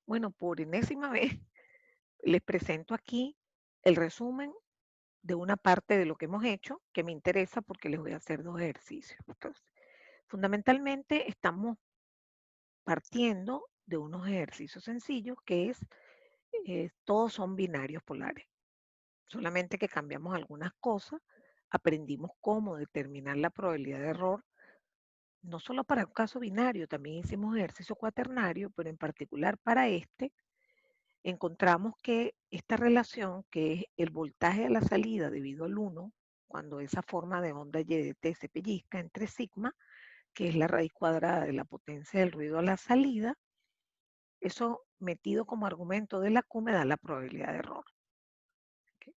Bueno, por enésima vez les presento aquí el resumen de una parte de lo que hemos hecho que me interesa porque les voy a hacer dos ejercicios. Entonces, fundamentalmente estamos partiendo de unos ejercicios sencillos que es, todos son binarios polares, solamente que cambiamos algunas cosas, aprendimos cómo determinar la probabilidad de error, no solo para un caso binario, también hicimos ejercicio cuaternario, pero en particular para este encontramos que esta relación, que es el voltaje a la salida debido al 1, cuando esa forma de onda Y de T se pellizca entre sigma, que es la raíz cuadrada de la potencia del ruido a la salida, eso metido como argumento de la Q me da la probabilidad de error. ¿Ok?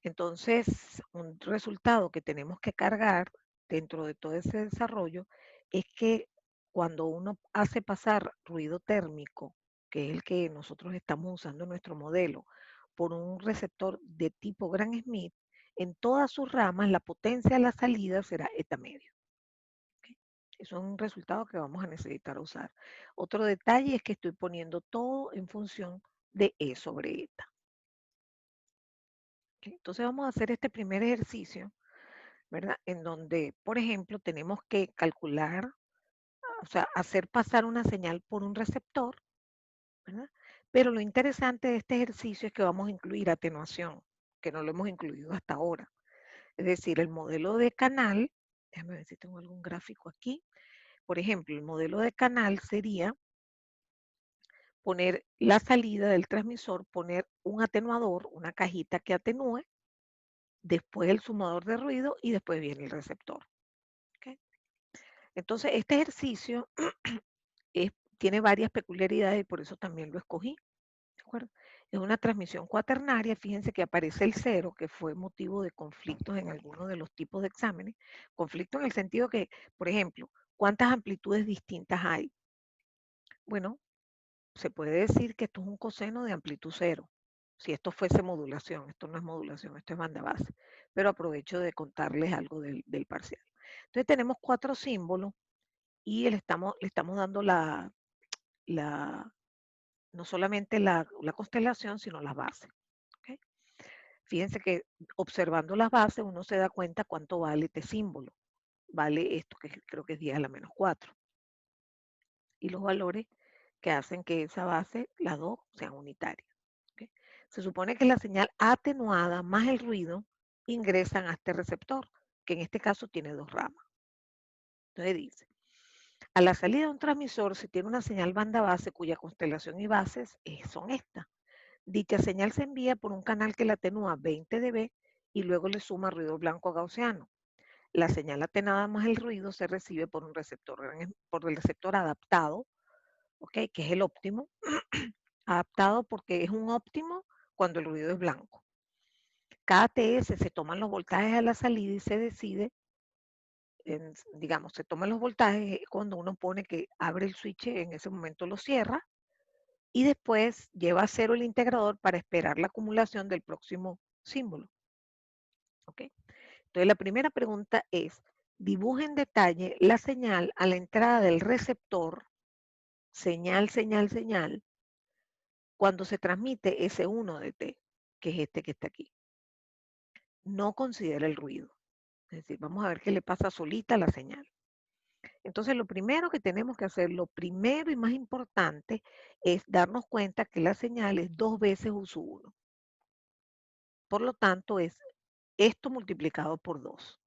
Entonces, un resultado que tenemos que cargar dentro de todo ese desarrollo es que cuando uno hace pasar ruido térmico, que es el que nosotros estamos usando en nuestro modelo, por un receptor de tipo Gram-Schmidt, en todas sus ramas la potencia de la salida será eta medio. ¿Ok? Eso es un resultado que vamos a necesitar usar. Otro detalle es que estoy poniendo todo en función de E sobre eta. ¿Ok? Entonces vamos a hacer este primer ejercicio, ¿verdad? En donde, por ejemplo, tenemos que calcular, o sea, hacer pasar una señal por un receptor, ¿verdad? Pero lo interesante de este ejercicio es que vamos a incluir atenuación, que no lo hemos incluido hasta ahora. Es decir, el modelo de canal, déjame ver si tengo algún gráfico aquí. Por ejemplo, el modelo de canal sería poner la salida del transmisor, poner un atenuador, una cajita que atenúe, después el sumador de ruido y después viene el receptor. ¿Ok? Entonces, este ejercicio tiene varias peculiaridades y por eso también lo escogí. ¿De acuerdo? Es una transmisión cuaternaria, fíjense que aparece el cero, que fue motivo de conflictos en algunos de los tipos de exámenes. Conflicto en el sentido que, por ejemplo, ¿cuántas amplitudes distintas hay? Bueno, se puede decir que esto es un coseno de amplitud cero. Si esto fuese modulación, esto no es modulación, esto es banda base. Pero aprovecho de contarles algo del parcial. Entonces tenemos 4 símbolos y le estamos dando la no solamente la constelación, sino las bases. ¿Ok? Fíjense que observando las bases uno se da cuenta cuánto vale este símbolo. Vale esto que creo que es 10 a la menos 4. Y los valores que hacen que esa base, las dos, sean unitarias. ¿Ok? Se supone que la señal atenuada más el ruido ingresan a este receptor, que en este caso tiene 2 ramas. Entonces dice, a la salida de un transmisor se tiene una señal banda base cuya constelación y bases son estas. Dicha señal se envía por un canal que la atenúa 20 dB y luego le suma ruido blanco gaussiano. La señal atenuada más el ruido se recibe por el receptor adaptado, ¿ok? Que es el óptimo. Adaptado porque es un óptimo cuando el ruido es blanco. Cada TS se toman los voltajes a la salida y se decide, digamos, se toman los voltajes cuando uno pone que abre el switch, en ese momento lo cierra y después lleva a cero el integrador para esperar la acumulación del próximo símbolo. ¿Ok? Entonces la primera pregunta es, dibuja en detalle la señal a la entrada del receptor, señal, señal, señal, cuando se transmite S1 de T, que es este que está aquí. No considera el ruido. Es decir, vamos a ver qué le pasa solita a la señal. Entonces, lo primero que tenemos que hacer, lo primero y más importante, es darnos cuenta que la señal es 2 veces U1. Por lo tanto, es esto multiplicado por 2.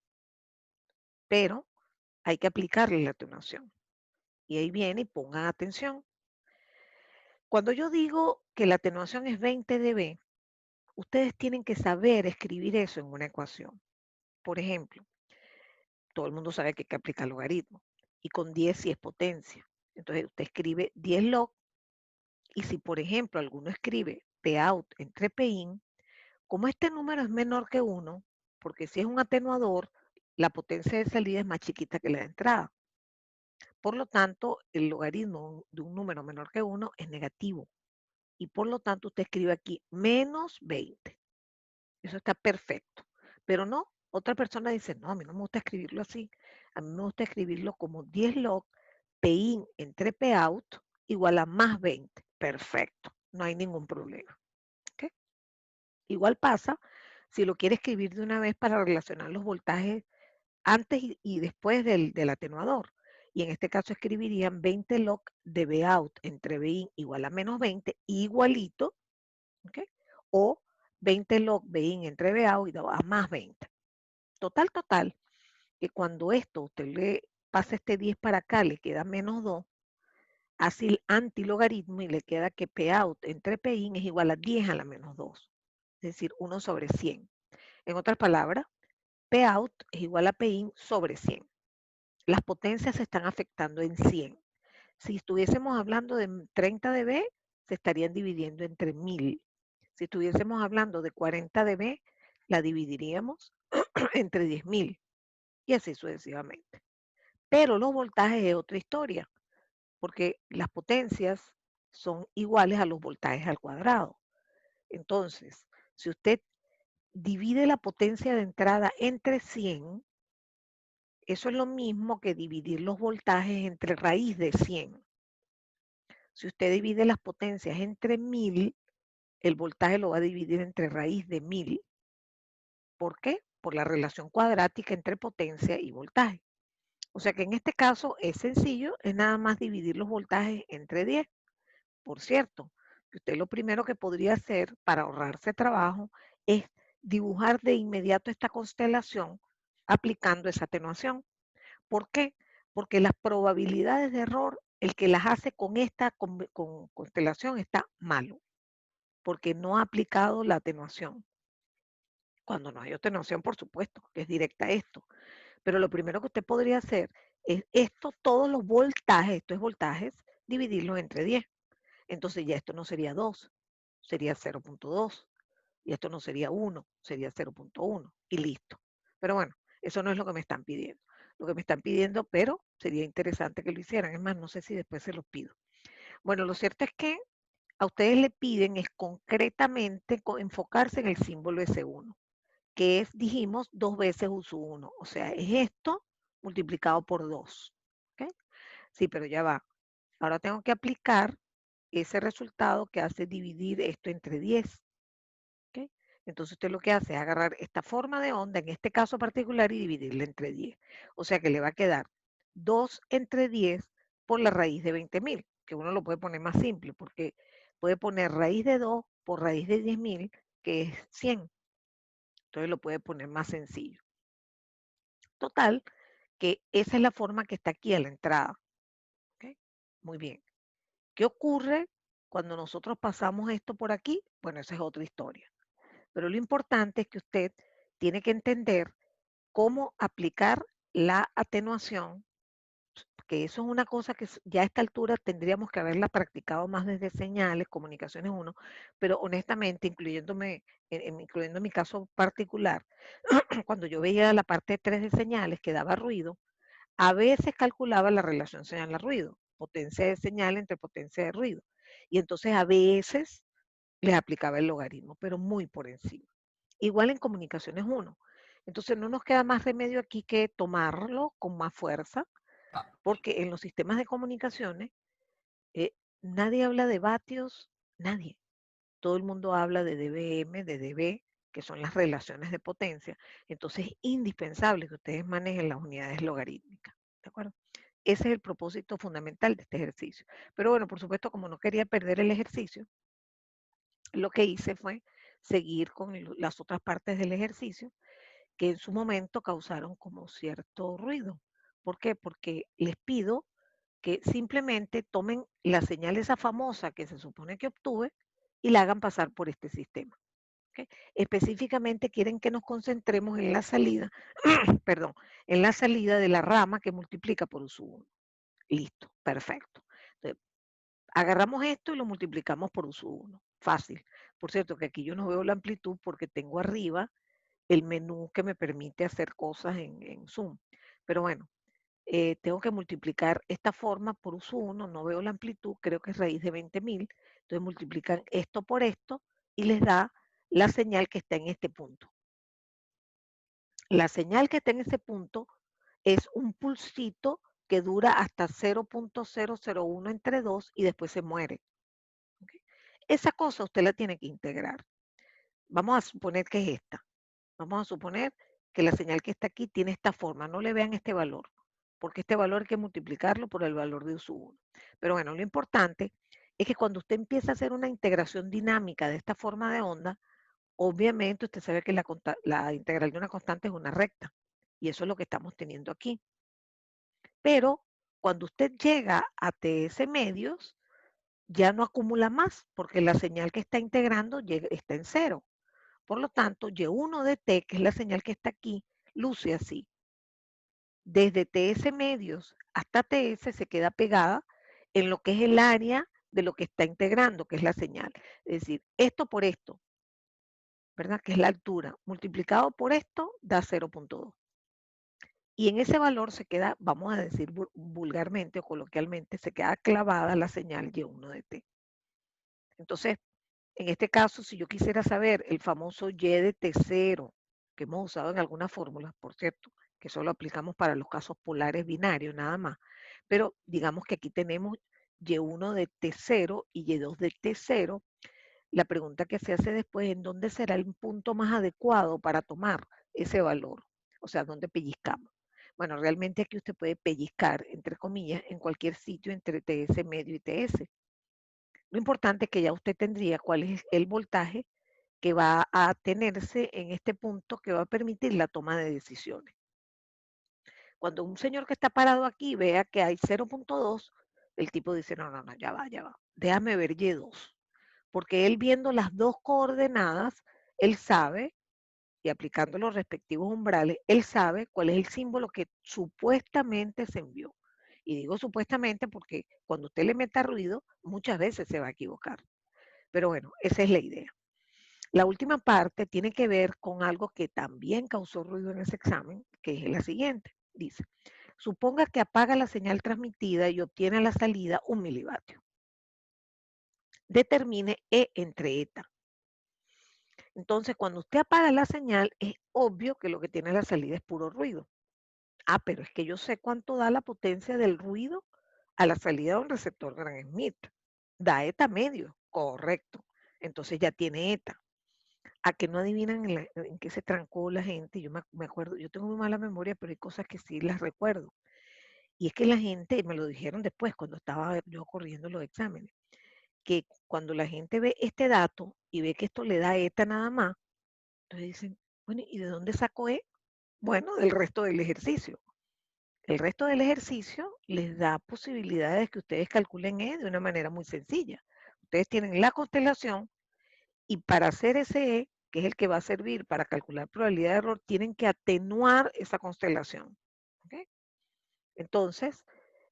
Pero hay que aplicarle la atenuación. Y ahí viene, y pongan atención. Cuando yo digo que la atenuación es 20 dB, ustedes tienen que saber escribir eso en una ecuación. Por ejemplo, todo el mundo sabe que hay que aplicar logaritmo. Y con 10 si es potencia. Entonces usted escribe 10 log y si por ejemplo alguno escribe Pout entre Pin, como este número es menor que 1, porque si es un atenuador, la potencia de salida es más chiquita que la de entrada. Por lo tanto, el logaritmo de un número menor que 1 es negativo. Y por lo tanto usted escribe aquí menos 20. Eso está perfecto. Pero no, otra persona dice, no, a mí no me gusta escribirlo así. A mí me gusta escribirlo como 10 log Pin entre Pout igual a más 20. Perfecto, no hay ningún problema. ¿Ok? Igual pasa si lo quiere escribir de una vez para relacionar los voltajes antes y después del atenuador. Y en este caso escribirían 20 log de Vout entre Vin igual a menos 20 igualito, ¿ok? O 20 log Vin entre Vout igual a más 20. Total, que cuando esto usted le pasa este 10 para acá, le queda menos 2, hace el antilogaritmo y le queda que Pout entre Pin es igual a 10 a la menos 2, es decir, 1 sobre 100. En otras palabras, Pout es igual a Pin sobre 100. Las potencias se están afectando en 100. Si estuviésemos hablando de 30 dB, se estarían dividiendo entre 1000. Si estuviésemos hablando de 40 dB, la dividiríamos entre 10.000 y así sucesivamente. Pero los voltajes es otra historia, porque las potencias son iguales a los voltajes al cuadrado. Entonces, si usted divide la potencia de entrada entre 100, eso es lo mismo que dividir los voltajes entre raíz de 100. Si usted divide las potencias entre 1000, el voltaje lo va a dividir entre raíz de 1000. ¿Por qué? Por la relación cuadrática entre potencia y voltaje. O sea que en este caso es sencillo, es nada más dividir los voltajes entre 10. Por cierto, que usted lo primero que podría hacer para ahorrarse trabajo es dibujar de inmediato esta constelación aplicando esa atenuación. ¿Por qué? Porque las probabilidades de error, el que las hace con esta constelación está malo, porque no ha aplicado la atenuación. Cuando no hay atenuación, por supuesto, que es directa a esto. Pero lo primero que usted podría hacer es esto, todos los voltajes, esto es voltajes, dividirlos entre 10. Entonces ya esto no sería 2, sería 0.2. Y esto no sería 1, sería 0.1 y listo. Pero bueno, eso no es lo que me están pidiendo. Lo que me están pidiendo, pero sería interesante que lo hicieran. Es más, no sé si después se los pido. Bueno, lo cierto es que a ustedes le piden es concretamente enfocarse en el símbolo S1, que es, dijimos, 2 veces U sub 1. O sea, es esto multiplicado por 2. ¿Okay? Sí, pero ya va. Ahora tengo que aplicar ese resultado que hace dividir esto entre 10. ¿Okay? Entonces usted lo que hace es agarrar esta forma de onda, en este caso particular, y dividirla entre 10. O sea que le va a quedar 2 entre 10 por la raíz de 20.000, que uno lo puede poner más simple, porque puede poner raíz de 2 por raíz de 10.000, que es 100. Entonces lo puede poner más sencillo. Total, que esa es la forma que está aquí a la entrada. ¿Okay? Muy bien. ¿Qué ocurre cuando nosotros pasamos esto por aquí? Bueno, esa es otra historia. Pero lo importante es que usted tiene que entender cómo aplicar la atenuación, que eso es una cosa que ya a esta altura tendríamos que haberla practicado más desde señales, comunicaciones 1, pero honestamente, incluyendo mi caso particular, cuando yo veía la parte 3 de señales que daba ruido, a veces calculaba la relación señal a ruido, potencia de señal entre potencia de ruido, y entonces a veces les aplicaba el logaritmo, pero muy por encima. Igual en comunicaciones 1. Entonces no nos queda más remedio aquí que tomarlo con más fuerza, porque en los sistemas de comunicaciones eh, nadie habla de vatios, nadie. Todo el mundo habla de dBm, de dB, que son las relaciones de potencia. Entonces es indispensable que ustedes manejen las unidades logarítmicas. ¿De acuerdo? Ese es el propósito fundamental de este ejercicio. Pero bueno, por supuesto, como no quería perder el ejercicio, lo que hice fue seguir con las otras partes del ejercicio que en su momento causaron como cierto ruido. ¿Por qué? Porque les pido que simplemente tomen la señal esa famosa que se supone que obtuve y la hagan pasar por este sistema. ¿Okay? Específicamente quieren que nos concentremos en la salida, perdón, en la salida de la rama que multiplica por U sub 1. Listo, perfecto. Entonces, agarramos esto y lo multiplicamos por U sub 1. Fácil. Por cierto, que aquí yo no veo la amplitud porque tengo arriba el menú que me permite hacer cosas en Zoom. Pero bueno, tengo que multiplicar esta forma por U sub 1, no veo la amplitud, creo que es raíz de 20.000. Entonces multiplican esto por esto y les da la señal que está en este punto. La señal que está en ese punto es un pulsito que dura hasta 0.001 entre 2 y después se muere. esa cosa usted la tiene que integrar. Vamos a suponer que es esta. Vamos a suponer que la señal que está aquí tiene esta forma. No le vean este valor, porque este valor hay que multiplicarlo por el valor de U1. Pero bueno, lo importante es que cuando usted empieza a hacer una integración dinámica de esta forma de onda, obviamente usted sabe que la integral de una constante es una recta. Y eso es lo que estamos teniendo aquí. Pero cuando usted llega a TS medios, ya no acumula más, porque la señal que está integrando está en cero. Por lo tanto, Y1 de T, que es la señal que está aquí, luce así. Desde TS medios hasta TS se queda pegada en lo que es el área de lo que está integrando, que es la señal. Es decir, esto por esto, ¿verdad? Que es la altura, multiplicado por esto, da 0.2. Y en ese valor se queda, vamos a decir vulgarmente o coloquialmente, se queda clavada la señal Y1 de T. Entonces, en este caso, si yo quisiera saber el famoso Y de T0, que hemos usado en algunas fórmulas, por cierto, que solo aplicamos para los casos polares binarios nada más, pero digamos que aquí tenemos Y1 de T0 y Y2 de T0, la pregunta que se hace después, ¿en dónde será el punto más adecuado para tomar ese valor? O sea, ¿dónde pellizcamos? Bueno, realmente aquí usted puede pellizcar, entre comillas, en cualquier sitio entre TS medio y TS. Lo importante es que ya usted tendría cuál es el voltaje que va a tenerse en este punto que va a permitir la toma de decisiones. Cuando un señor que está parado aquí vea que hay 0.2, el tipo dice, no, no, no, ya va, déjame ver Y2. Porque él viendo las dos coordenadas, él sabe, y aplicando los respectivos umbrales, él sabe cuál es el símbolo que supuestamente se envió. Y digo supuestamente porque cuando usted le meta ruido, muchas veces se va a equivocar. Pero bueno, esa es la idea. La última parte tiene que ver con algo que también causó ruido en ese examen, que es la siguiente. Dice, suponga que apaga la señal transmitida y obtiene a la salida 1 milivatio. Determine E entre eta. Entonces, cuando usted apaga la señal, es obvio que lo que tiene a la salida es puro ruido. Ah, pero es que yo sé cuánto da la potencia del ruido a la salida de un receptor Gram Smith. Da eta medio, correcto. Entonces ya tiene eta. A que no adivinan en qué se trancó la gente. Yo me acuerdo, yo tengo muy mala memoria, pero hay cosas que sí las recuerdo. Y es que la gente, me lo dijeron después, cuando estaba yo corriendo los exámenes, que cuando la gente ve este dato y ve que esto le da eta nada más, entonces dicen, bueno, ¿y de dónde sacó E? Bueno, del resto del ejercicio. El resto del ejercicio les da posibilidades de que ustedes calculen E de una manera muy sencilla. Ustedes tienen la constelación y para hacer ese E, que es el que va a servir para calcular probabilidad de error, tienen que atenuar esa constelación. ¿Okay? Entonces,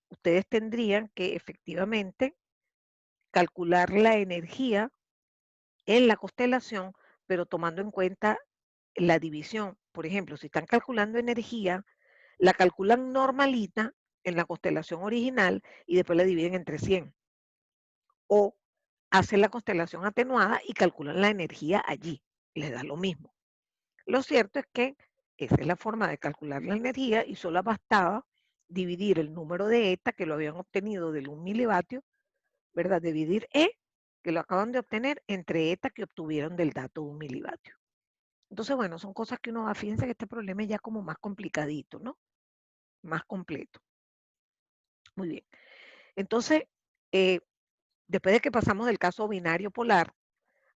ustedes tendrían que efectivamente calcular la energía en la constelación, pero tomando en cuenta la división. Por ejemplo, si están calculando energía, la calculan normalita en la constelación original y después la dividen entre 100. O hacen la constelación atenuada y calculan la energía allí. Les da lo mismo. Lo cierto es que esa es la forma de calcular la energía y solo bastaba dividir el número de eta que lo habían obtenido del 1 milivatio, ¿verdad? Dividir E, que lo acaban de obtener, entre eta que obtuvieron del dato de 1 milivatio. Entonces, bueno, son cosas que uno va, fíjense que este problema es ya como más complicadito, ¿no? Más completo. Muy bien. Entonces, después de que pasamos del caso binario polar,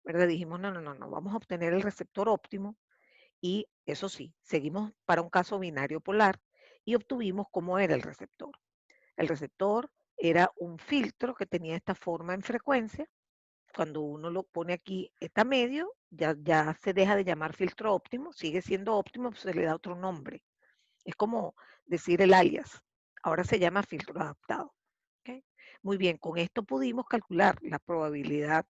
¿verdad? Dijimos, no, no, no, no, vamos a obtener el receptor óptimo y eso sí, seguimos para un caso binario polar y obtuvimos cómo era el receptor. El receptor era un filtro que tenía esta forma en frecuencia. Cuando uno lo pone aquí, está medio, ya se deja de llamar filtro óptimo, sigue siendo óptimo, pues se le da otro nombre. Es como decir el alias. Ahora se llama filtro adaptado. ¿Okay? Muy bien, con esto pudimos calcular la probabilidad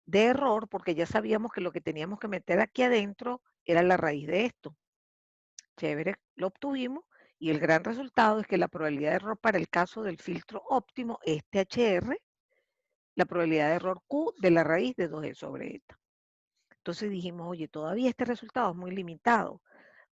de error porque ya sabíamos que lo que teníamos que meter aquí adentro era la raíz de esto. Chévere, lo obtuvimos y el gran resultado es que la probabilidad de error para el caso del filtro óptimo es THR, la probabilidad de error Q de la raíz de 2E sobre eta. Entonces dijimos, oye, todavía este resultado es muy limitado.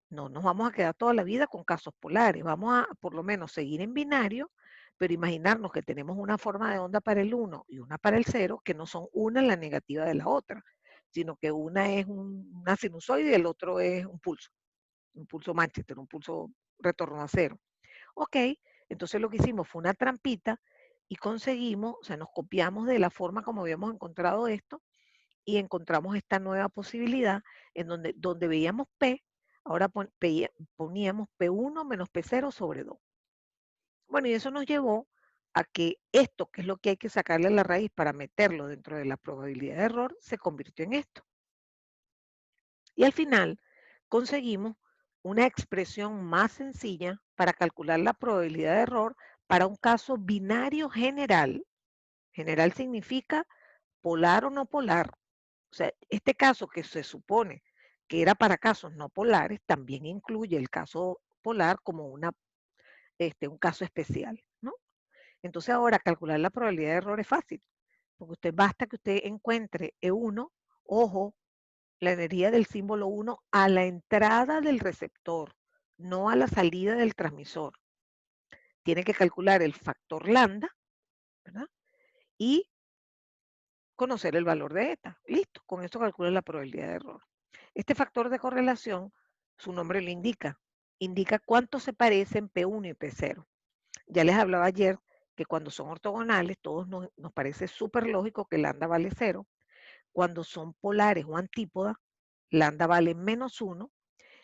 No nos vamos a quedar toda la vida con casos polares, vamos a por lo menos seguir en binario, pero imaginarnos que tenemos una forma de onda para el 1 y una para el 0, que no son una la negativa de la otra, sino que una es una sinusoide y el otro es un pulso Manchester, un pulso retorno a cero. Ok, entonces lo que hicimos fue una trampita y conseguimos, o sea, nos copiamos de la forma como habíamos encontrado esto y encontramos esta nueva posibilidad en donde veíamos P, ahora poníamos P1 menos P0 sobre 2. Bueno, y eso nos llevó a que esto, que es lo que hay que sacarle la raíz para meterlo dentro de la probabilidad de error, se convirtió en esto. Y al final conseguimos una expresión más sencilla para calcular la probabilidad de error para un caso binario general. General significa polar o no polar. O sea, este caso que se supone que era para casos no polares, también incluye el caso polar como un caso especial, ¿no? Entonces ahora calcular la probabilidad de error es fácil, porque basta que usted encuentre E1, ojo, la energía del símbolo 1 a la entrada del receptor, no a la salida del transmisor. Tiene que calcular el factor lambda, ¿verdad? Y conocer el valor de eta. Listo, con esto calcula la probabilidad de error. Este factor de correlación, su nombre lo indica cuánto se parecen P1 y P0. Ya les hablaba ayer que cuando son ortogonales, todos nos parece súper lógico que lambda vale 0. Cuando son polares o antípodas, lambda vale -1.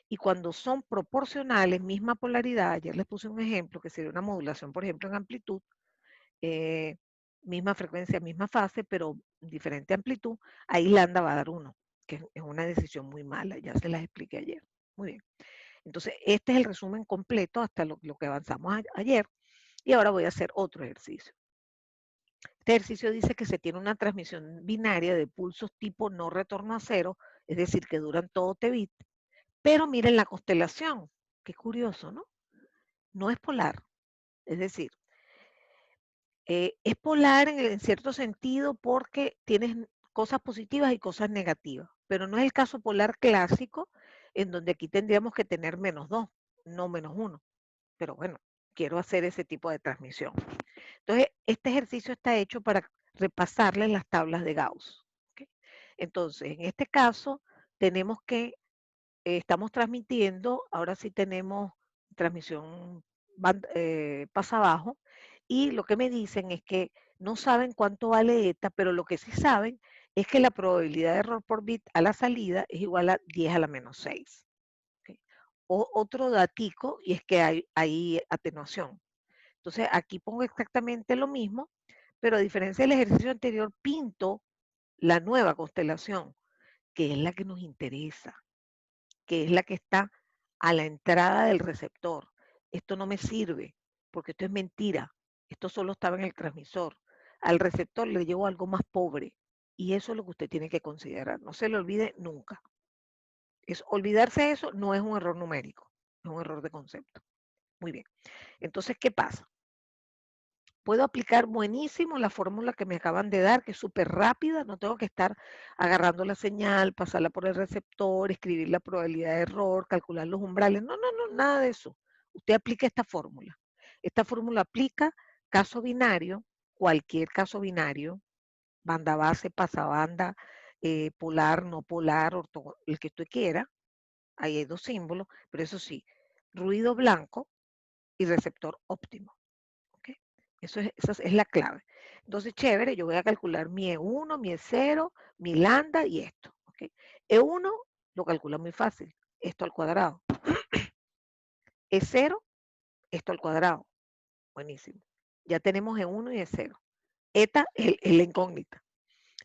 Y cuando son proporcionales, misma polaridad, ayer les puse un ejemplo que sería una modulación, por ejemplo, en amplitud, eh, misma frecuencia, misma fase, pero diferente amplitud, ahí lambda va a dar 1, que es una decisión muy mala, ya se las expliqué ayer. Muy bien. Entonces, este es el resumen completo hasta lo que avanzamos ayer. Y ahora voy a hacer otro ejercicio. Este ejercicio dice que se tiene una transmisión binaria de pulsos tipo no retorno a cero, es decir, que duran todo T-bit, pero miren la constelación, qué curioso, ¿no? No es polar, es decir, es polar en cierto sentido porque tienes cosas positivas y cosas negativas, pero no es el caso polar clásico en donde aquí tendríamos que tener -2, no -1. Pero bueno, quiero hacer ese tipo de transmisión. Entonces, este ejercicio está hecho para repasarles las tablas de Gauss. ¿Okay? Entonces, en este caso, tenemos que, estamos transmitiendo, ahora sí tenemos transmisión pasa abajo, y lo que me dicen es que no saben cuánto vale eta, pero lo que sí saben es que la probabilidad de error por bit a la salida es igual a 10 a la -6. ¿Okay? Otro datico, y es que hay atenuación. Entonces, aquí pongo exactamente lo mismo, pero a diferencia del ejercicio anterior, pinto la nueva constelación, que es la que nos interesa, que es la que está a la entrada del receptor. Esto no me sirve, porque esto es mentira. Esto solo estaba en el transmisor. Al receptor le llevo algo más pobre, y eso es lo que usted tiene que considerar. No se le olvide nunca. Olvidarse de eso no es un error numérico, es un error de concepto. Muy bien. Entonces, ¿qué pasa? Puedo aplicar buenísimo la fórmula que me acaban de dar, que es súper rápida, no tengo que estar agarrando la señal, pasarla por el receptor, escribir la probabilidad de error, calcular los umbrales. No, no, no, nada de eso. Usted aplica esta fórmula. Esta fórmula aplica caso binario, cualquier caso binario, banda base, pasabanda, polar, no polar, el que usted quiera. Ahí hay dos símbolos, pero eso sí, ruido blanco y receptor óptimo. ¿Okay? Esa es la clave. Entonces, chévere, yo voy a calcular mi E1, mi E0, mi lambda y esto. ¿Okay? E1 lo calculo muy fácil, esto al cuadrado. E0, esto al cuadrado. Buenísimo. Ya tenemos E1 y E0. Eta es la incógnita.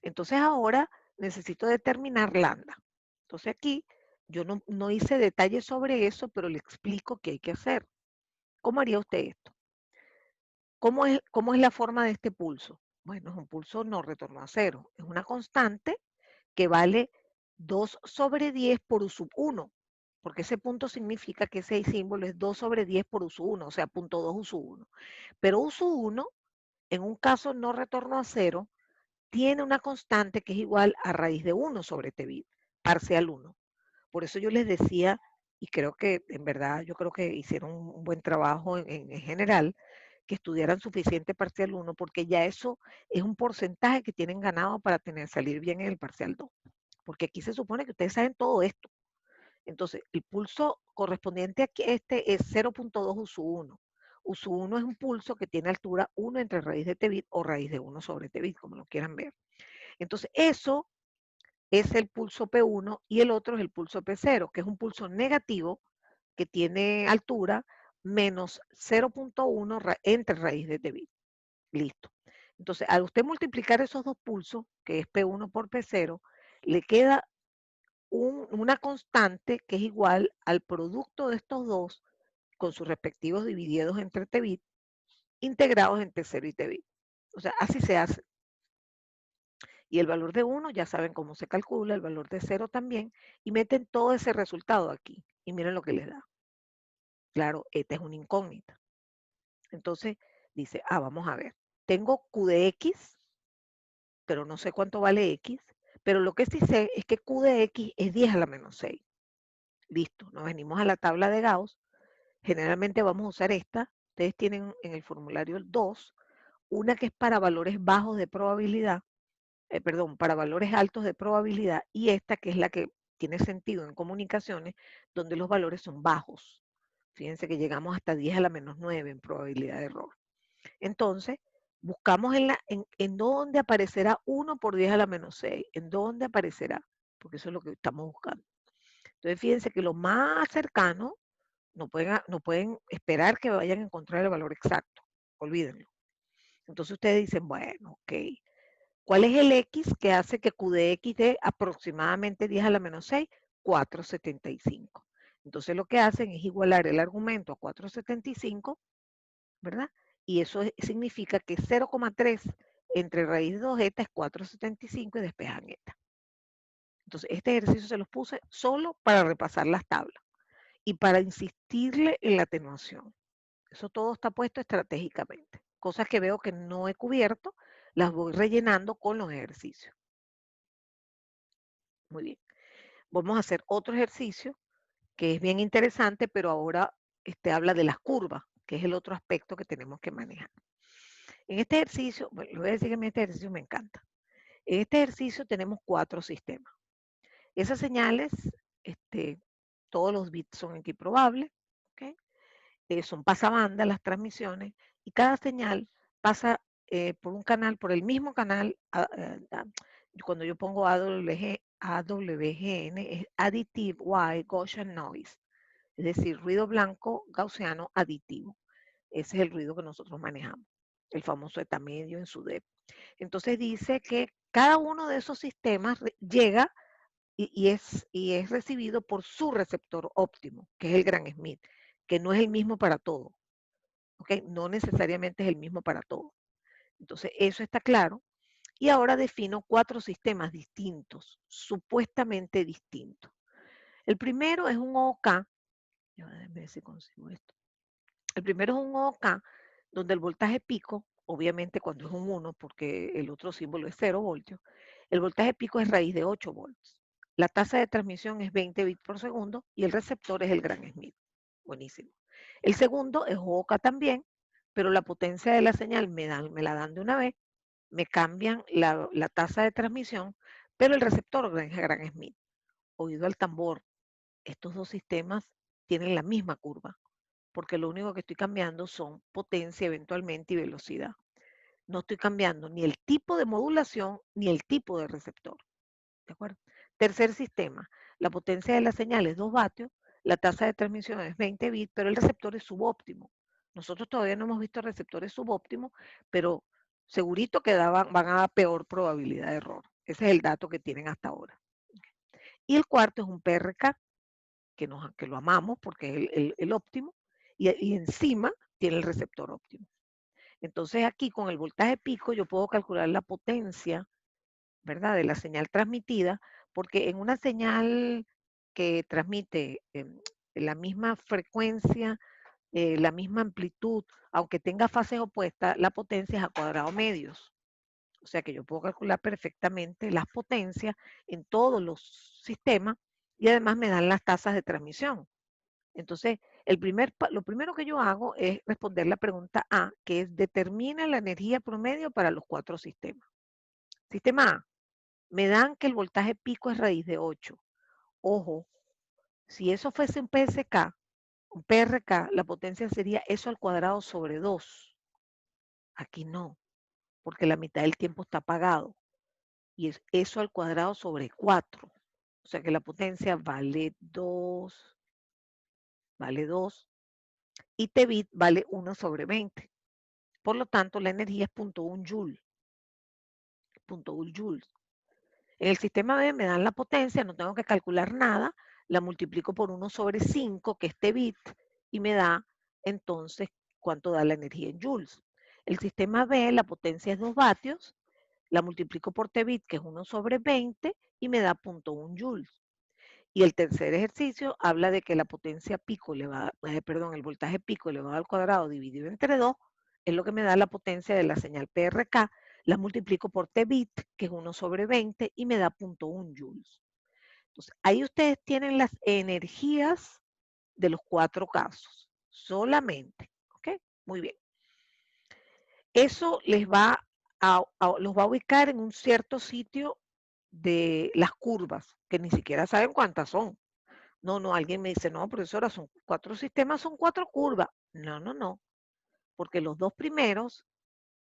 Entonces ahora necesito determinar lambda. Entonces aquí yo no hice detalles sobre eso, pero le explico qué hay que hacer. ¿Cómo haría usted esto? ¿Cómo es la forma de este pulso? Bueno, es un pulso no retorno a cero. Es una constante que vale 2 sobre 10 por U sub 1, porque ese punto significa que ese símbolo es 2 sobre 10 por U sub 1, o sea, 0.2 U sub 1. Pero U sub 1, en un caso no retorno a cero, tiene una constante que es igual a raíz de 1 sobre T bit, parcial 1. Por eso yo les decía, y creo que en verdad yo creo que hicieron un buen trabajo en general, que estudiaran suficiente parcial 1, porque ya eso es un porcentaje que tienen ganado para salir bien en el parcial 2. Porque aquí se supone que ustedes saben todo esto. Entonces, el pulso correspondiente a este es 0.2 USU1. USU1 es un pulso que tiene altura 1 entre raíz de Tebit o raíz de 1 sobre Tebit, como lo quieran ver. Entonces, eso es el pulso P1 y el otro es el pulso P0, que es un pulso negativo que tiene altura menos 0.1 entre raíz de Tebit. Listo. Entonces, al usted multiplicar esos dos pulsos, que es P1 por P0, le queda una constante que es igual al producto de estos dos con sus respectivos divididos entre Tebit, integrados entre 0 y Tebit. O sea, así se hace. Y el valor de 1 ya saben cómo se calcula, el valor de 0 también, y meten todo ese resultado aquí. Y miren lo que les da. Claro, esta es una incógnita. Entonces dice, vamos a ver. Tengo Q de X, pero no sé cuánto vale X, pero lo que sí sé es que Q de X es 10 a la menos 6. Listo, nos venimos a la tabla de Gauss. Generalmente vamos a usar esta. Ustedes tienen en el formulario el 2, una que es para valores bajos de probabilidad, para valores altos de probabilidad, y esta que es la que tiene sentido en comunicaciones, donde los valores son bajos. Fíjense que llegamos hasta 10 a la menos 9 en probabilidad de error. Entonces, buscamos en dónde aparecerá 1 por 10 a la menos 6, en dónde aparecerá, porque eso es lo que estamos buscando. Entonces, fíjense que lo más cercano, no pueden esperar que vayan a encontrar el valor exacto, olvídenlo. Entonces ustedes dicen, bueno, ok, ¿cuál es el X que hace que Q de X dé aproximadamente 10 a la menos 6? 475. Entonces lo que hacen es igualar el argumento a 475, ¿verdad? Y eso significa que 0,3 entre raíz de 2 eta es 475 y despejan eta. Entonces este ejercicio se los puse solo para repasar las tablas y para insistirle en la atenuación. Eso todo está puesto estratégicamente. Cosas que veo que no he cubierto, las voy rellenando con los ejercicios. Muy bien. Vamos a hacer otro ejercicio que es bien interesante, pero ahora habla de las curvas, que es el otro aspecto que tenemos que manejar. En este ejercicio, bueno, les voy a decir que a mí este ejercicio me encanta. En este ejercicio tenemos 4 sistemas. Esas señales, todos los bits son equiprobables, ¿okay? Son pasabandas las transmisiones, y cada señal pasa por un canal, por el mismo canal. Cuando yo pongo AWGN, es Additive White Gaussian Noise, es decir, ruido blanco gaussiano aditivo. Ese es el ruido que nosotros manejamos, el famoso eta medio en su DEP. Entonces dice que cada uno de esos sistemas llega y es recibido por su receptor óptimo, que es el Gran Smith, que no es el mismo para todo. ¿Okay? No necesariamente es el mismo para todo. Entonces, eso está claro. Y ahora defino 4 sistemas distintos, supuestamente distintos. El primero es un OK. Déjame ver si consigo esto. El primero es un OK, donde el voltaje pico, obviamente cuando es un 1, porque el otro símbolo es 0 voltios, el voltaje pico es raíz de 8 volts. La tasa de transmisión es 20 bits por segundo y el receptor es el Gran Smith. Buenísimo. El segundo es OK también, pero la potencia de la señal me la dan de una vez, me cambian la tasa de transmisión, pero el receptor es Gran Smith. Oído al tambor, estos dos sistemas tienen la misma curva, porque lo único que estoy cambiando son potencia eventualmente y velocidad. No estoy cambiando ni el tipo de modulación ni el tipo de receptor. ¿De acuerdo? Tercer sistema, la potencia de la señal es 2 vatios, la tasa de transmisión es 20 bits, pero el receptor es subóptimo. Nosotros todavía no hemos visto receptores subóptimos, pero segurito que van a dar peor probabilidad de error. Ese es el dato que tienen hasta ahora. Y el cuarto es un PRK, que lo amamos porque es el óptimo, y encima tiene el receptor óptimo. Entonces aquí con el voltaje pico yo puedo calcular la potencia, ¿verdad?, de la señal transmitida, porque en una señal que transmite la misma frecuencia, la misma amplitud, aunque tenga fases opuestas, la potencia es a cuadrado medios. O sea que yo puedo calcular perfectamente las potencias en todos los sistemas y además me dan las tasas de transmisión. Entonces, Lo primero que yo hago es responder la pregunta A, que es determina la energía promedio para los 4 sistemas. Sistema A, me dan que el voltaje pico es raíz de 8. Ojo, si eso fuese un PSK, un PRK, la potencia sería eso al cuadrado sobre 2. Aquí no, porque la mitad del tiempo está apagado. Y es eso al cuadrado sobre 4. O sea que la potencia vale 2, y T bit vale 1 sobre 20. Por lo tanto, la energía es 0.1 joule. 0.1 joules. En el sistema B me dan la potencia, no tengo que calcular nada, la multiplico por 1 sobre 5, que es T bit, y me da entonces cuánto da la energía en joules. El sistema B, la potencia es 2 vatios, la multiplico por T bit, que es 1 sobre 20, y me da 0.1 joules. Y el tercer ejercicio habla de que la potencia pico elevada, el voltaje pico elevado al cuadrado dividido entre 2 es lo que me da la potencia de la señal PRK, la multiplico por T bit, que es 1 sobre 20, y me da 0.1 joules. Entonces, ahí ustedes tienen las energías de los 4 casos, solamente. ¿Ok? Muy bien. Eso los va a ubicar en un cierto sitio de las curvas, que ni siquiera saben cuántas son. No, alguien me dice, no, profesora, son 4 sistemas, son 4 curvas. No, porque los 2 primeros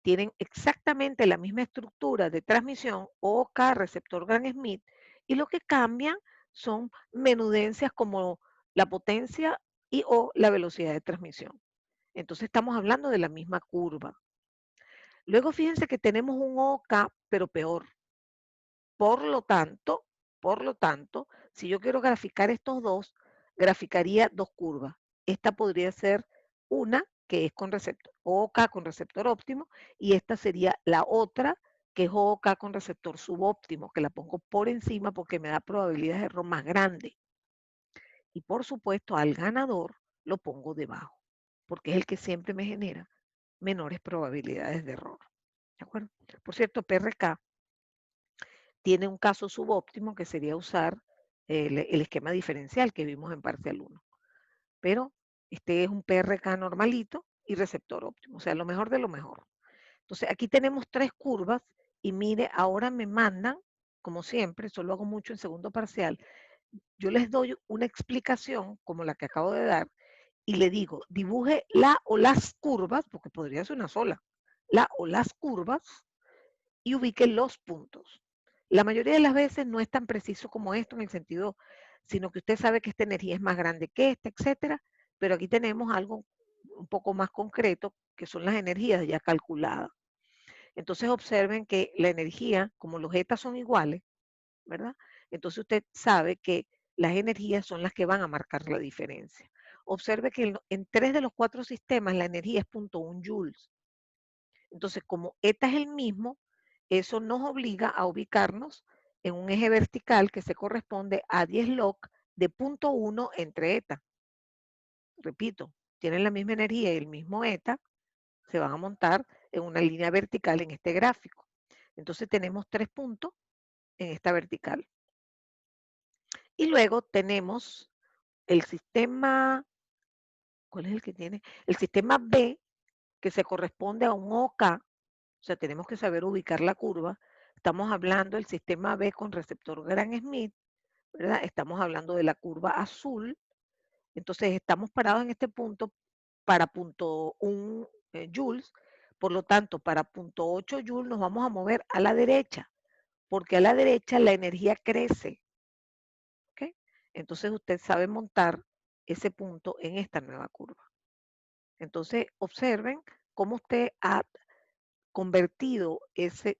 tienen exactamente la misma estructura de transmisión, OK, receptor Gram-Schmidt, y lo que cambian son menudencias como la potencia y o la velocidad de transmisión. Entonces estamos hablando de la misma curva. Luego fíjense que tenemos un OK, pero peor. Por lo tanto, si yo quiero graficar estos dos, graficaría 2 curvas. Esta podría ser una que es con receptor OK con receptor óptimo, y esta sería la otra que es OK con receptor subóptimo, que la pongo por encima porque me da probabilidades de error más grande. Y por supuesto al ganador lo pongo debajo, porque es el que siempre me genera menores probabilidades de error. ¿De acuerdo? Por cierto, PRK tiene un caso subóptimo que sería usar el esquema diferencial que vimos en parcial 1. Pero este es un PRK normalito y receptor óptimo, o sea, lo mejor de lo mejor. Entonces, aquí tenemos 3 curvas y mire, ahora me mandan, como siempre, eso lo hago mucho en segundo parcial, yo les doy una explicación como la que acabo de dar y le digo, dibuje la o las curvas, porque podría ser una sola, la o las curvas, y ubique los puntos. La mayoría de las veces no es tan preciso como esto en el sentido, sino que usted sabe que esta energía es más grande que esta, etcétera, pero aquí tenemos algo un poco más concreto, que son las energías ya calculadas. Entonces observen que la energía, como los etas son iguales, ¿verdad? Entonces usted sabe que las energías son las que van a marcar la diferencia. Observe que en 3 de los 4 sistemas la energía es 0.1 joules. Entonces, como eta es el mismo, eso nos obliga a ubicarnos en un eje vertical que se corresponde a 10 log de 0.1 entre eta. Repito, tienen la misma energía y el mismo eta, se van a montar en una línea vertical en este gráfico. Entonces tenemos 3 puntos en esta vertical. Y luego tenemos el sistema, ¿cuál es el que tiene? El sistema B, que se corresponde a un OK. O sea, tenemos que saber ubicar la curva. Estamos hablando del sistema B con receptor Gram-Schmidt, ¿verdad? Estamos hablando de la curva azul. Entonces, estamos parados en este punto para 0.1 joules. Por lo tanto, para 0.8 joules nos vamos a mover a la derecha, porque a la derecha la energía crece. ¿Ok? Entonces, usted sabe montar ese punto en esta nueva curva. Entonces, observen cómo usted ha convertido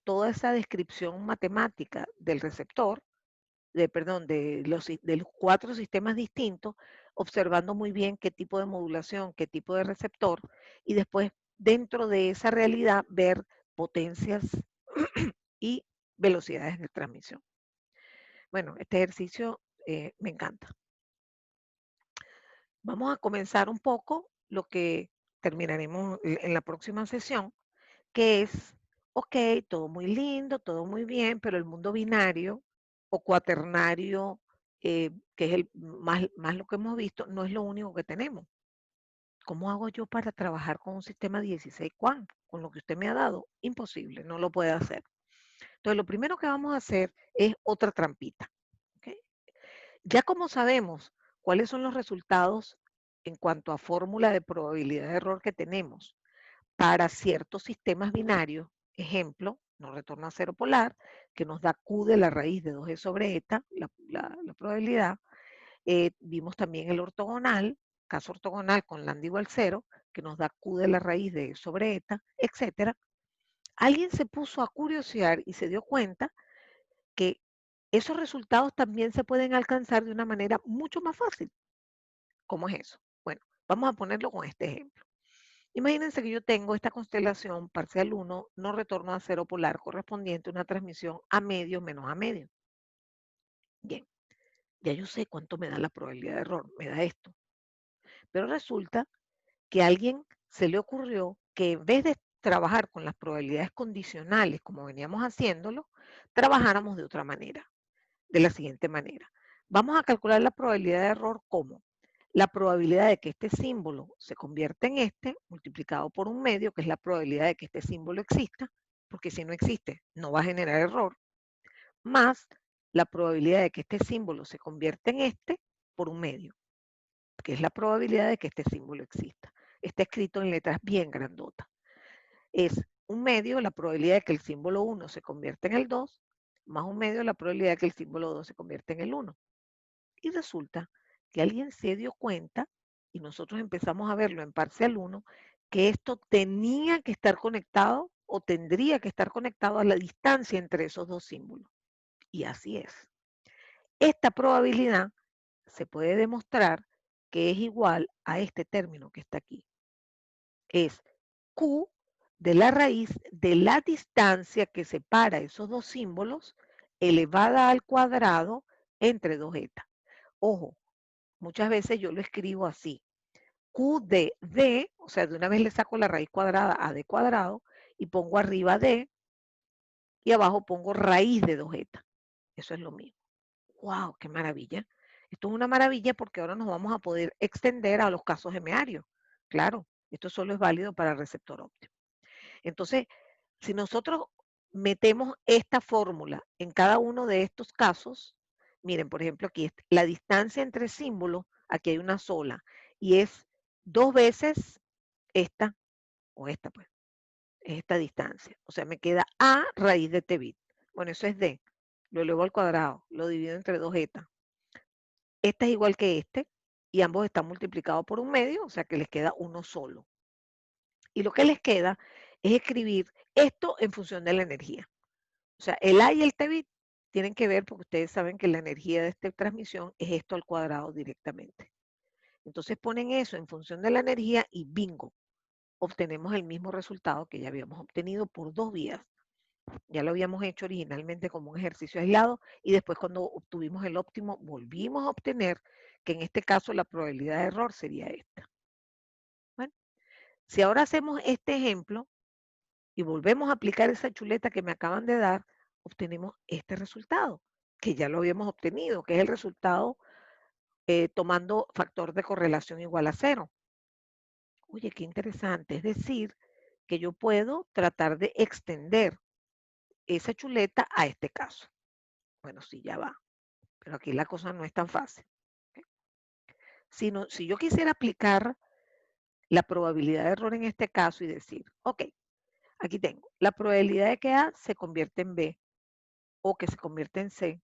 toda esa descripción matemática del receptor, de los 4 sistemas distintos, observando muy bien qué tipo de modulación, qué tipo de receptor, y después dentro de esa realidad ver potencias y velocidades de transmisión. Bueno, este ejercicio me encanta. Vamos a comenzar un poco lo que terminaremos en la próxima sesión, que es, ok, todo muy lindo, todo muy bien, pero el mundo binario o cuaternario, que es más lo que hemos visto, no es lo único que tenemos. ¿Cómo hago yo para trabajar con un sistema 16 QAM? Con lo que usted me ha dado, imposible, no lo puede hacer. Entonces, lo primero que vamos a hacer es otra trampita. ¿Ok? Ya como sabemos cuáles son los resultados en cuanto a fórmula de probabilidad de error que tenemos para ciertos sistemas binarios, ejemplo, nos retorna cero polar, que nos da Q de la raíz de 2e sobre eta, la probabilidad. Vimos también el ortogonal, caso ortogonal con lambda igual 0, que nos da Q de la raíz de e sobre eta, etc. Alguien se puso a curiosear y se dio cuenta que esos resultados también se pueden alcanzar de una manera mucho más fácil. ¿Cómo es eso? Bueno, vamos a ponerlo con este ejemplo. Imagínense que yo tengo esta constelación parcial 1, no retorno a cero polar correspondiente a una transmisión a medio menos a medio. Bien, ya yo sé cuánto me da la probabilidad de error, me da esto. Pero resulta que a alguien se le ocurrió que en vez de trabajar con las probabilidades condicionales como veníamos haciéndolo, trabajáramos de otra manera, de la siguiente manera. Vamos a calcular la probabilidad de error como la probabilidad de que este símbolo se convierta en este, multiplicado por un medio, que es la probabilidad de que este símbolo exista, porque si no existe, no va a generar error, más la probabilidad de que este símbolo se convierta en este por un medio, que es la probabilidad de que este símbolo exista. Está escrito en letras bien grandotas. Es un medio la probabilidad de que el símbolo 1 se convierta en el 2, más un medio la probabilidad de que el símbolo 2 se convierta en el 1. Y resulta que alguien se dio cuenta, y nosotros empezamos a verlo en parcial 1, que esto tenía que estar conectado o tendría que estar conectado a la distancia entre esos dos símbolos. Y así es. Esta probabilidad se puede demostrar que es igual a este término que está aquí. Es Q de la raíz de la distancia que separa esos dos símbolos elevada al cuadrado entre 2 eta. Ojo, muchas veces yo lo escribo así. Q de D, o sea, de una vez le saco la raíz cuadrada a D cuadrado y pongo arriba D y abajo pongo raíz de 2 eta. Eso es lo mismo. ¡Wow! ¡Qué maravilla! Esto es una maravilla porque ahora nos vamos a poder extender a los casos gemearios. Claro, esto solo es válido para el receptor óptimo. Entonces, si nosotros metemos esta fórmula en cada uno de estos casos, miren, por ejemplo, aquí la distancia entre símbolos, aquí hay una sola, y es 2 veces esta, o esta pues, es esta distancia. O sea, me queda A raíz de t bit. Bueno, eso es D. Lo elevo al cuadrado, lo divido entre 2 eta. Esta es igual que este, y ambos están multiplicados por un medio, o sea que les queda uno solo. Y lo que les queda es escribir esto en función de la energía. O sea, el A y el t bit tienen que ver porque ustedes saben que la energía de esta transmisión es esto al cuadrado directamente. Entonces ponen eso en función de la energía y bingo, obtenemos el mismo resultado que ya habíamos obtenido por dos vías. Ya lo habíamos hecho originalmente como un ejercicio aislado y después cuando obtuvimos el óptimo volvimos a obtener que en este caso la probabilidad de error sería esta. Bueno, si ahora hacemos este ejemplo y volvemos a aplicar esa chuleta que me acaban de dar, obtenemos este resultado, que ya lo habíamos obtenido, que es el resultado tomando factor de correlación igual a 0. Oye, qué interesante. Es decir, que yo puedo tratar de extender esa chuleta a este caso. Bueno, sí, ya va. Pero aquí la cosa no es tan fácil. ¿Ok? Si yo quisiera aplicar la probabilidad de error en este caso y decir, ok, aquí tengo la probabilidad de que A se convierta en B, o que se convierta en C,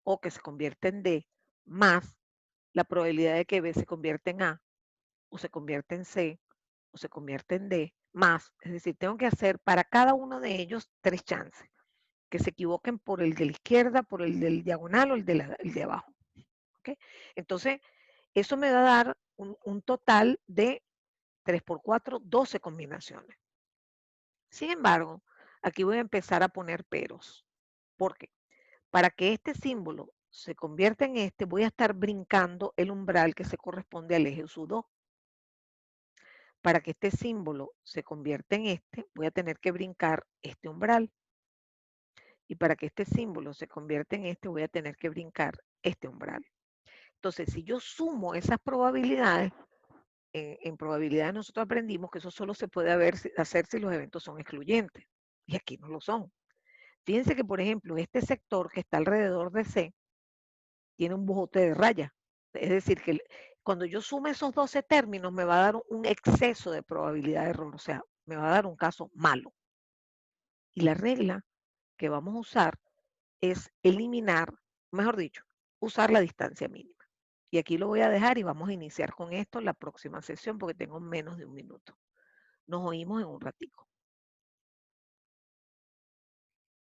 o que se convierta en D, más la probabilidad de que B se convierta en A, o se convierta en C, o se convierta en D, más. Es decir, tengo que hacer para cada uno de ellos 3 chances. Que se equivoquen por el de la izquierda, por el del diagonal o el de abajo. ¿Okay? Entonces, eso me va a dar un total de 3 por 4, 12 combinaciones. Sin embargo, aquí voy a empezar a poner peros. ¿Por qué? Para que este símbolo se convierta en este, voy a estar brincando el umbral que se corresponde al eje SU2. Para que este símbolo se convierta en este, voy a tener que brincar este umbral. Y para que este símbolo se convierta en este, voy a tener que brincar este umbral. Entonces, si yo sumo esas probabilidades, en probabilidad nosotros aprendimos que eso solo se puede hacer si los eventos son excluyentes. Y aquí no lo son. Fíjense que, por ejemplo, este sector que está alrededor de C tiene un bojote de raya. Es decir, que cuando yo sume esos 12 términos me va a dar un exceso de probabilidad de error, o sea, me va a dar un caso malo. Y la regla que vamos a usar es eliminar, mejor dicho, usar la distancia mínima. Y aquí lo voy a dejar y vamos a iniciar con esto la próxima sesión porque tengo menos de un minuto. Nos oímos en un ratico.